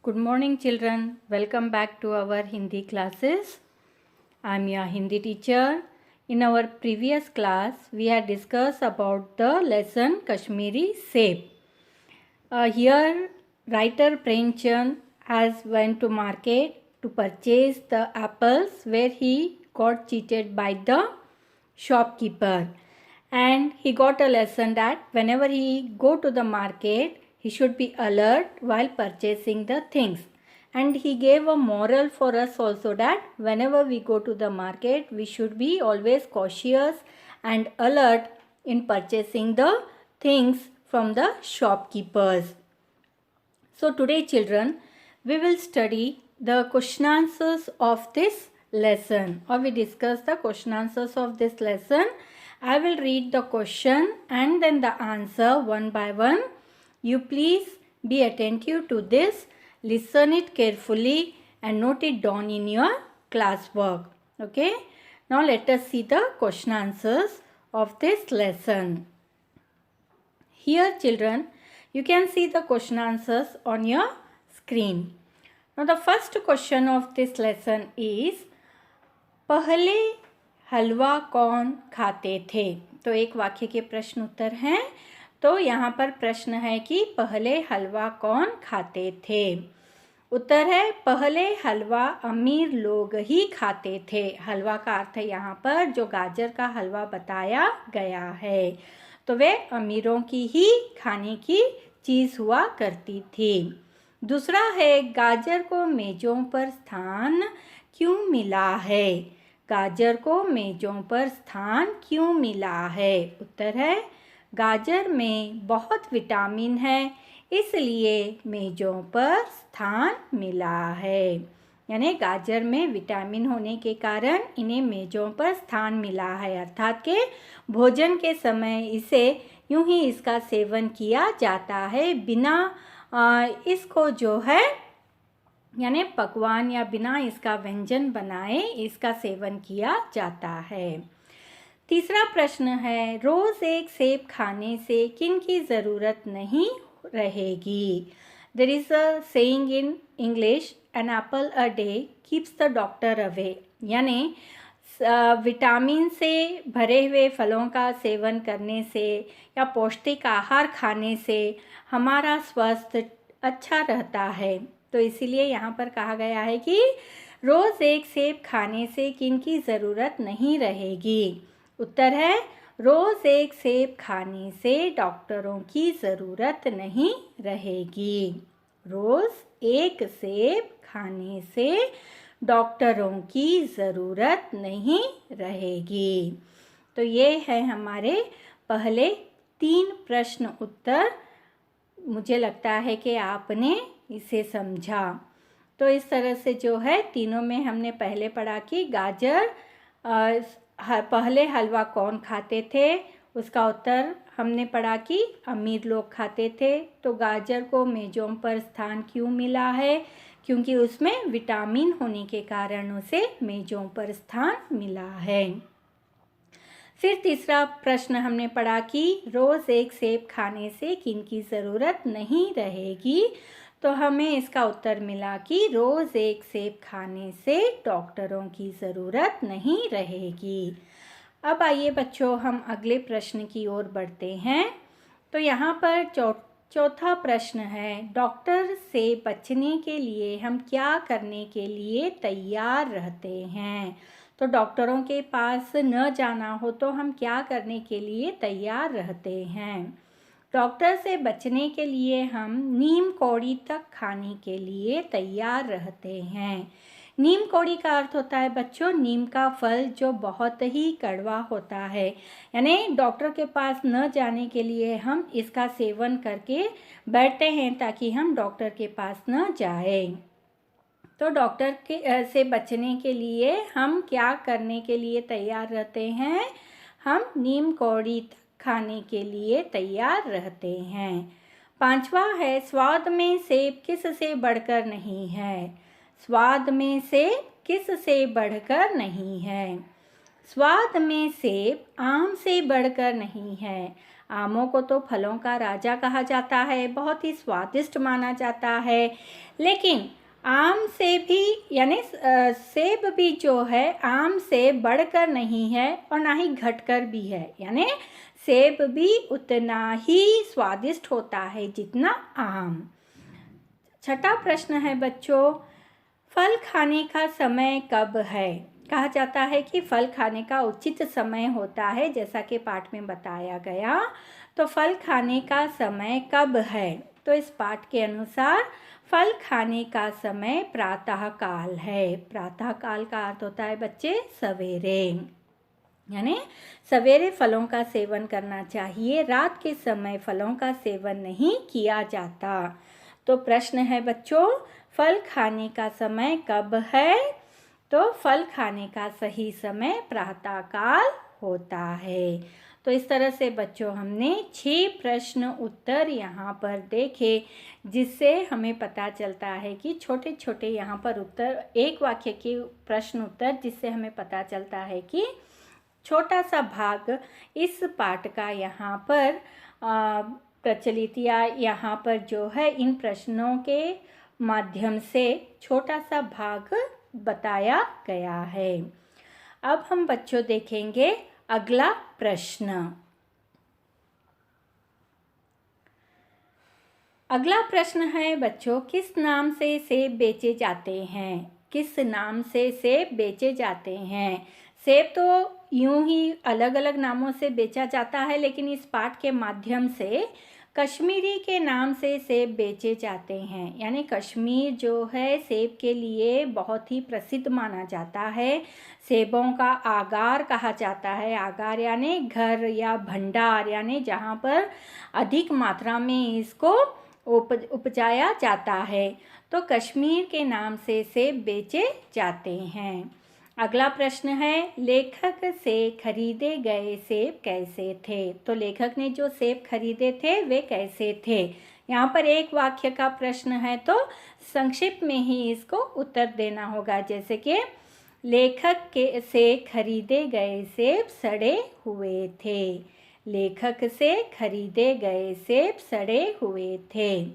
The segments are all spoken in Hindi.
Good morning, children. Welcome back to our Hindi classes. I am your Hindi teacher. In our previous class, we had discussed about the lesson Kashmiri Seb. Here, writer Premchand has went to market to purchase the apples where he got cheated by the shopkeeper. And he got a lesson that whenever he go to the market, he should be alert while purchasing the things. And he gave a moral for us also that whenever we go to the market, we should be always cautious and alert in purchasing the things from the shopkeepers. So today, children, we will study the question answers of this lesson, or we discuss the question answers of this lesson. I will read the question and then the answer one by one. You please be attentive to this, listen it carefully and note it down in your classwork. Okay. Now let us see the question answers of this lesson. Here, children, you can see the question answers on your screen. Now the first question of this lesson is, पहले हलवा कौन खाते थे? तो एक वाक्य के प्रश्न उत्तर हैं. तो यहाँ पर प्रश्न है कि पहले हलवा कौन खाते थे. उत्तर है पहले हलवा अमीर लोग ही खाते थे. हलवा का अर्थ है यहाँ पर जो गाजर का हलवा बताया गया है, तो वे अमीरों की ही खाने की चीज़ हुआ करती थी. दूसरा है गाजर को मेज़ों पर स्थान क्यों मिला है? गाजर को मेज़ों पर स्थान क्यों मिला है? उत्तर है गाजर में बहुत विटामिन है, इसलिए मेज़ों पर स्थान मिला है. यानी गाजर में विटामिन होने के कारण इन्हें मेज़ों पर स्थान मिला है, अर्थात के भोजन के समय इसे यूं ही इसका सेवन किया जाता है, बिना इसको जो है यानी पकवान या बिना इसका व्यंजन बनाए इसका सेवन किया जाता है. तीसरा प्रश्न है, रोज़ एक सेब खाने से किन की ज़रूरत नहीं रहेगी? There is a saying in English, an apple a day keeps the doctor away. यानी विटामिन से भरे हुए फलों का सेवन करने से या पौष्टिक आहार खाने से हमारा स्वास्थ्य अच्छा रहता है. तो इसीलिए यहाँ पर कहा गया है कि रोज़ एक सेब खाने से किन की ज़रूरत नहीं रहेगी. उत्तर है रोज़ एक सेब खाने से डॉक्टरों की ज़रूरत नहीं रहेगी. रोज़ एक सेब खाने से डॉक्टरों की ज़रूरत नहीं रहेगी. तो ये है हमारे पहले 3 प्रश्न उत्तर. मुझे लगता है कि आपने इसे समझा. तो इस तरह से जो है तीनों में हमने पहले पढ़ा कि गाजर पहले हलवा कौन खाते थे, उसका उत्तर हमने पढ़ा कि अमीर लोग खाते थे. तो गाजर को मेज़ों पर स्थान क्यों मिला है? क्योंकि उसमें विटामिन होने के कारण उसे मेज़ों पर स्थान मिला है. फिर तीसरा प्रश्न हमने पढ़ा कि रोज़ एक सेब खाने से किन की ज़रूरत नहीं रहेगी. तो हमें इसका उत्तर मिला कि रोज़ एक सेब खाने से डॉक्टरों की ज़रूरत नहीं रहेगी. अब आइए बच्चों हम अगले प्रश्न की ओर बढ़ते हैं. तो यहाँ पर चौथा प्रश्न है, डॉक्टर से बचने के लिए हम क्या करने के लिए तैयार रहते हैं? तो डॉक्टरों के पास न जाना हो तो हम क्या करने के लिए तैयार रहते हैं? डॉक्टर से बचने के लिए हम नीम कौड़ी तक खाने के लिए तैयार रहते हैं. नीम कौड़ी का अर्थ होता है बच्चों नीम का फल जो बहुत ही कड़वा होता है. यानी डॉक्टर के पास न जाने के लिए हम इसका सेवन करके बैठते हैं ताकि हम डॉक्टर के पास न जाएं. तो डॉक्टर के से बचने के लिए हम क्या करने के लिए तैयार रहते हैं? हम नीम कौड़ी खाने के लिए तैयार रहते हैं. 5वां है, स्वाद में सेब किस से बढ़कर नहीं है? स्वाद में सेब किस से बढ़कर नहीं है? स्वाद में सेब आम से बढ़कर नहीं है. आमों को तो फलों का राजा कहा जाता है, बहुत ही स्वादिष्ट माना जाता है। लेकिन आम से भी यानी सेब भी जो है आम से बढ़कर नहीं है और ना ही घटकर भी है, यानी सेब भी उतना ही स्वादिष्ट होता है जितना आम। छठा प्रश्न है बच्चों, फल खाने का समय कब है? कहा जाता है कि फल खाने का उचित समय होता है, जैसा कि पाठ में बताया गया। तो फल खाने का समय कब है? तो इस पाठ के अनुसार फल खाने का समय प्रातः काल है। प्रातः काल का अर्थ होता है बच्चे सवेरे, यानी सवेरे फलों का सेवन करना चाहिए, रात के समय फलों का सेवन नहीं किया जाता। तो प्रश्न है बच्चों, फल खाने का समय कब है? तो फल खाने का सही समय प्रातः काल होता है। तो इस तरह से बच्चों हमने 6 प्रश्न उत्तर यहाँ पर देखे, जिससे हमें पता चलता है कि छोटे छोटे यहाँ पर उत्तर, एक वाक्य के प्रश्न उत्तर, जिससे हमें पता चलता है कि छोटा सा भाग इस पाठ का यहाँ पर प्रचलित या यहाँ पर जो है इन प्रश्नों के माध्यम से छोटा सा भाग बताया गया है। अब हम बच्चों देखेंगे अगला प्रश्न। अगला प्रश्न है बच्चों, किस नाम से सेब बेचे जाते हैं? किस नाम से सेब बेचे जाते हैं? सेब तो यूं ही अलग अलग नामों से बेचा जाता है, लेकिन इस पाठ के माध्यम से कश्मीरी के नाम से सेब बेचे जाते हैं। यानी कश्मीर जो है सेब के लिए बहुत ही प्रसिद्ध माना जाता है। सेबों का आगार कहा जाता है। आगार यानी घर या भंडार, यानी जहाँ पर अधिक मात्रा में इसको उपजाया जाता है। तो कश्मीर के नाम से सेब बेचे जाते हैं। अगला प्रश्न है, लेखक से खरीदे गए सेब कैसे थे? तो लेखक ने जो सेब खरीदे थे वे कैसे थे? यहाँ पर एक वाक्य का प्रश्न है, तो संक्षिप्त में ही इसको उत्तर देना होगा। जैसे कि लेखक के से खरीदे गए सेब सड़े हुए थे। लेखक से खरीदे गए सेब सड़े हुए थे।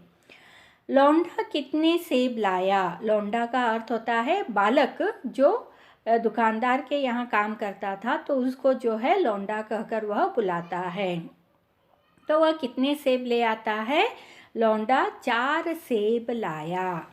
लौंडा कितने सेब लाया? लौंडा का अर्थ होता है बालक, जो दुकानदार के यहाँ काम करता था, तो उसको जो है लौंडा कहकर वह बुलाता है। तो वह कितने सेब ले आता है? लौंडा 4 सेब लाया।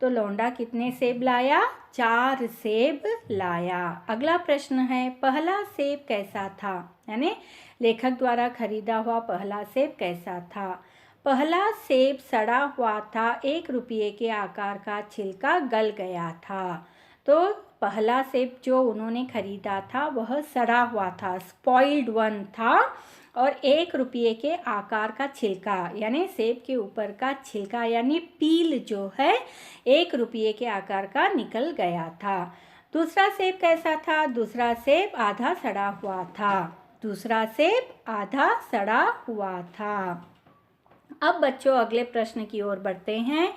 तो लौंडा कितने सेब लाया? 4 सेब लाया। अगला प्रश्न है, पहला सेब कैसा था? यानी लेखक द्वारा खरीदा हुआ पहला सेब कैसा था? पहला सेब सड़ा हुआ था, 1 रुपये के आकार का छिलका गल गया था। तो पहला सेब जो उन्होंने खरीदा था वह सड़ा हुआ था, स्पॉइल्ड वन था, और 1 रुपये के आकार का छिलका, यानी सेब के ऊपर का छिलका यानी पील जो है 1 रुपये के आकार का निकल गया था। दूसरा सेब कैसा था? दूसरा सेब आधा सड़ा हुआ था। दूसरा सेब आधा सड़ा हुआ था। अब बच्चों अगले प्रश्न की ओर बढ़ते हैं।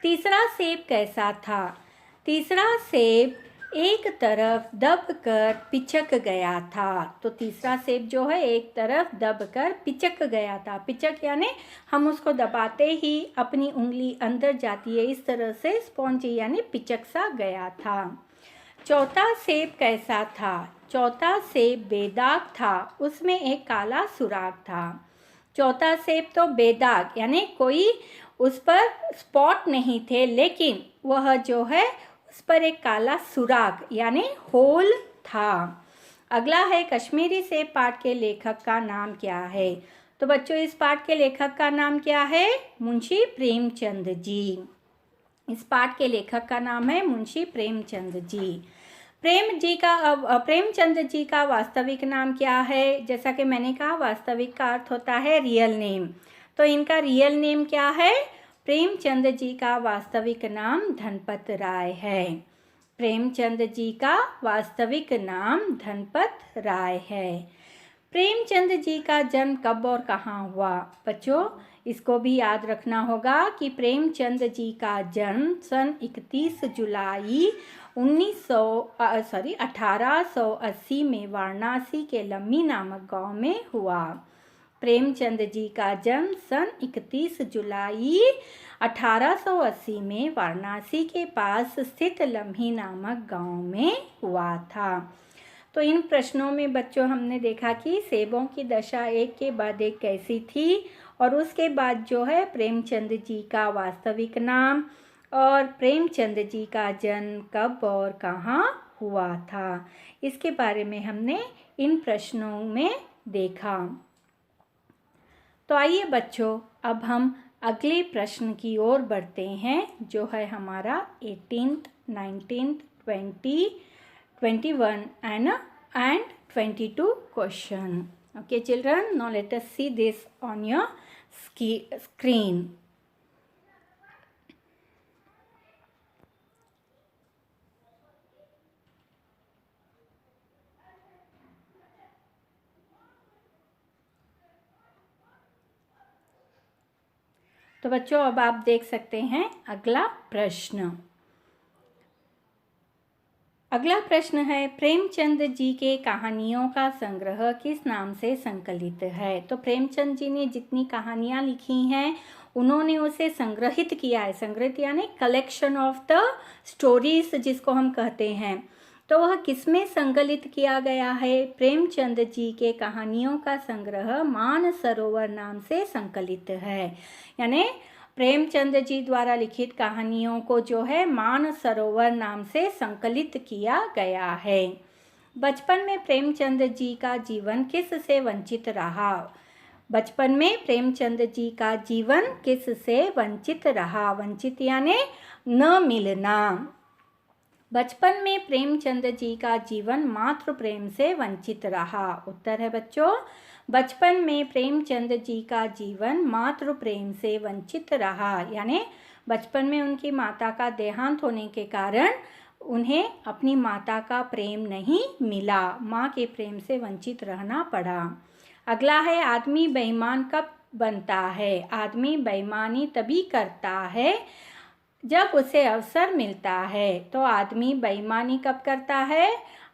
तीसरा सेब कैसा था? तीसरा सेब एक तरफ दबकर पिचक गया था। तो तीसरा सेब जो है एक तरफ दबकर पिचक गया था। पिचक यानी हम उसको दबाते ही अपनी उंगली अंदर जाती है, इस तरह से स्पॉन्जी यानी पिचक सा गया था। चौथा सेब कैसा था? चौथा सेब बेदाग था, उसमें एक काला सुराग था। चौथा सेब तो बेदाग यानी कोई उस पर स्पॉट नहीं थे, लेकिन वह जो है उस पर एक काला सुराग यानी होल था। अगला है, कश्मीरी सेब पाठ के लेखक का नाम क्या है? तो बच्चों इस पाठ के लेखक का नाम क्या है? मुंशी प्रेमचंद जी। इस पाठ के लेखक का नाम है मुंशी प्रेमचंद जी। प्रेमचंद जी का वास्तविक नाम क्या है? जैसा कि मैंने कहा वास्तविक का अर्थ होता है रियल नेम। तो इनका रियल नेम क्या है? प्रेमचंद जी का वास्तविक नाम धनपत राय है। प्रेमचंद जी का वास्तविक नाम धनपत राय है। प्रेमचंद जी का जन्म कब और कहाँ हुआ? बच्चों इसको भी याद रखना होगा कि प्रेमचंद जी का जन्म सन 31 जुलाई 1880 में वाराणसी के लम्मी नामक गांव में हुआ। प्रेमचंद जी का जन्म सन 31 जुलाई 1880 में वाराणसी के पास स्थित लम्ही नामक गांव में हुआ था। तो इन प्रश्नों में बच्चों हमने देखा कि सेबों की दशा एक के बाद एक कैसी थी, और उसके बाद जो है प्रेमचंद जी का वास्तविक नाम और प्रेमचंद जी का जन्म कब और कहाँ हुआ था, इसके बारे में हमने इन प्रश्नों में देखा। तो आइए बच्चों, अब हम अगले प्रश्न की ओर बढ़ते हैं, जो है हमारा 18th, 19th, 20, 21 and 22 question. Okay children, now let us see this on your screen. तो बच्चों अब आप देख सकते हैं अगला प्रश्न। अगला प्रश्न है, प्रेमचंद जी के कहानियों का संग्रह किस नाम से संकलित है। तो प्रेमचंद जी ने जितनी कहानियाँ लिखी हैं उन्होंने उसे संग्रहित किया है। संग्रहित यानी कलेक्शन ऑफ द स्टोरीज जिसको हम कहते हैं, तो वह किसमें संकलित किया गया है। प्रेमचंद जी के कहानियों का संग्रह मानसरोवर नाम से संकलित है। यानी प्रेमचंद जी द्वारा लिखित कहानियों को जो है मानसरोवर नाम से संकलित किया गया है। बचपन में प्रेमचंद जी का जीवन किस से वंचित रहा। बचपन में प्रेमचंद जी का जीवन किस से वंचित रहा। वंचित यानी न मिलना। बचपन में प्रेमचंद जी का जीवन मातृ प्रेम से वंचित रहा। उत्तर है बच्चों, बचपन में प्रेमचंद जी का जीवन मातृ प्रेम से वंचित रहा। यानी बचपन में उनकी माता का देहांत होने के कारण उन्हें अपनी माता का प्रेम नहीं मिला, माँ के प्रेम से वंचित रहना पड़ा। अगला है, आदमी बेईमान कब बनता है। आदमी बेईमानी तभी करता है जब उसे अवसर मिलता है। तो आदमी बेईमानी कब करता है।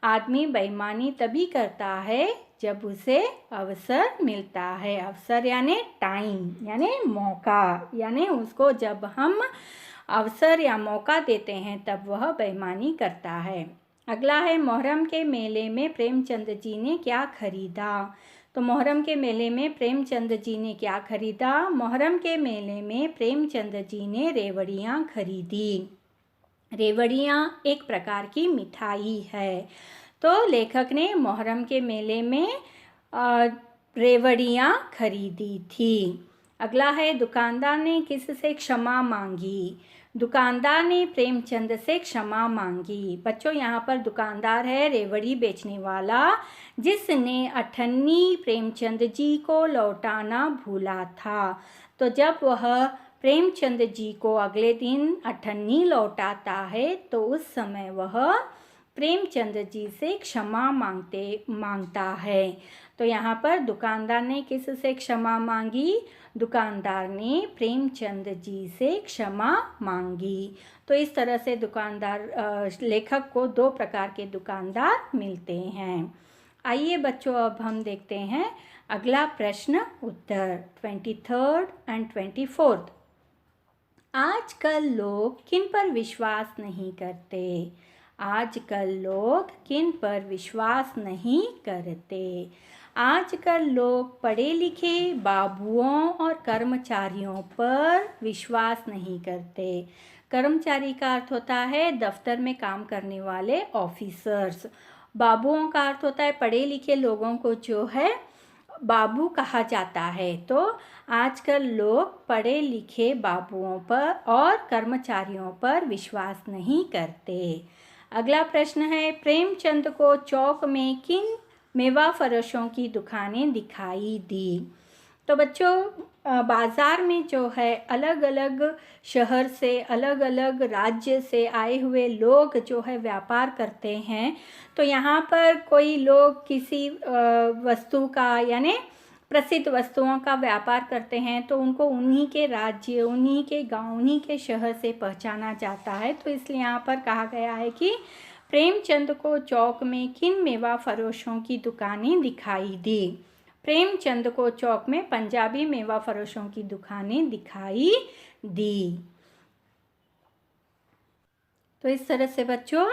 आदमी बेईमानी तभी करता है जब उसे अवसर मिलता है। अवसर यानी टाइम, यानी मौका, यानी उसको जब हम अवसर या मौका देते हैं तब वह बेईमानी करता है। अगला है, मोहर्रम के मेले में प्रेमचंद जी ने क्या खरीदा। तो मोहर्रम के मेले में प्रेमचंद जी ने क्या खरीदा। मोहर्रम के मेले में प्रेमचंद जी ने रेवड़ियाँ खरीदी। रेवड़ियाँ एक प्रकार की मिठाई है। तो लेखक ने मोहर्रम के मेले में रेवड़ियाँ खरीदी थी। अगला है, दुकानदार ने किससे क्षमा मांगी। दुकानदार ने प्रेमचंद से क्षमा मांगी। बच्चों यहाँ पर दुकानदार है रेवड़ी बेचने वाला, जिसने अठन्नी प्रेमचंद जी को लौटाना भूला था। तो जब वह प्रेमचंद जी को अगले दिन अठन्नी लौटाता है तो उस समय वह प्रेमचंद जी से क्षमा मांगता है। तो यहाँ पर दुकानदार ने किससे क्षमा मांगी। दुकानदार ने प्रेमचंद जी से क्षमा मांगी। तो इस तरह से दुकानदार लेखक को दो प्रकार के दुकानदार मिलते हैं। आइए बच्चों अब हम देखते हैं अगला प्रश्न उत्तर 23rd and 24th। आजकल लोग किन पर विश्वास नहीं करते। आजकल लोग किन पर विश्वास नहीं करते। आजकल लोग पढ़े लिखे बाबुओं और कर्मचारियों पर विश्वास नहीं करते। कर्मचारी का अर्थ होता है दफ्तर में काम करने वाले ऑफिसर्स। बाबुओं का अर्थ होता है पढ़े लिखे लोगों को जो है बाबू कहा जाता है। तो आजकल लोग पढ़े लिखे बाबुओं पर और कर्मचारियों पर विश्वास नहीं करते। अगला प्रश्न है, प्रेमचंद को चौक में किन मेवा फरोशों की दुकानें दिखाई दी। तो बच्चों बाज़ार में जो है अलग अलग शहर से अलग अलग राज्य से आए हुए लोग जो है व्यापार करते हैं। तो यहाँ पर कोई लोग किसी वस्तु का यानी प्रसिद्ध वस्तुओं का व्यापार करते हैं तो उनको उन्हीं के राज्य, उन्हीं के गांव, उन्हीं के शहर से पहचाना जाता है। तो इसलिए यहाँ पर कहा गया है कि प्रेमचंद को चौक में किन मेवा फरोशों की दुकानें दिखाई दी। प्रेमचंद को चौक में पंजाबी मेवा फरोशों की दुकानें दिखाई दी। तो इस तरह से बच्चों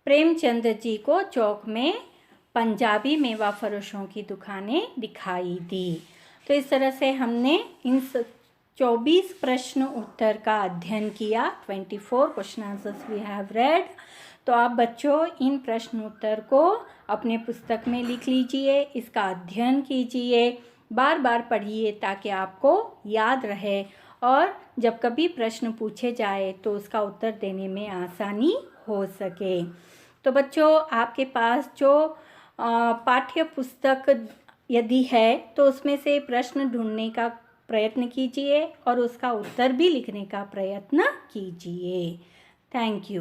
प्रेमचंद जी को चौक में पंजाबी मेवा फरोशों की दुकानें दिखाई दी। तो इस तरह से हमने इन 24 प्रश्न उत्तर का अध्ययन किया। 24 question answers we have read. तो आप बच्चों इन प्रश्न उत्तर को अपने पुस्तक में लिख लीजिए, इसका अध्ययन कीजिए, बार बार पढ़िए ताकि आपको याद रहे और जब कभी प्रश्न पूछे जाए तो उसका उत्तर देने में आसानी हो सके। तो बच्चों आपके पास जो पाठ्य पुस्तक यदि है तो उसमें से प्रश्न ढूंढने का प्रयत्न कीजिए और उसका उत्तर भी लिखने का प्रयत्न कीजिए। Thank you.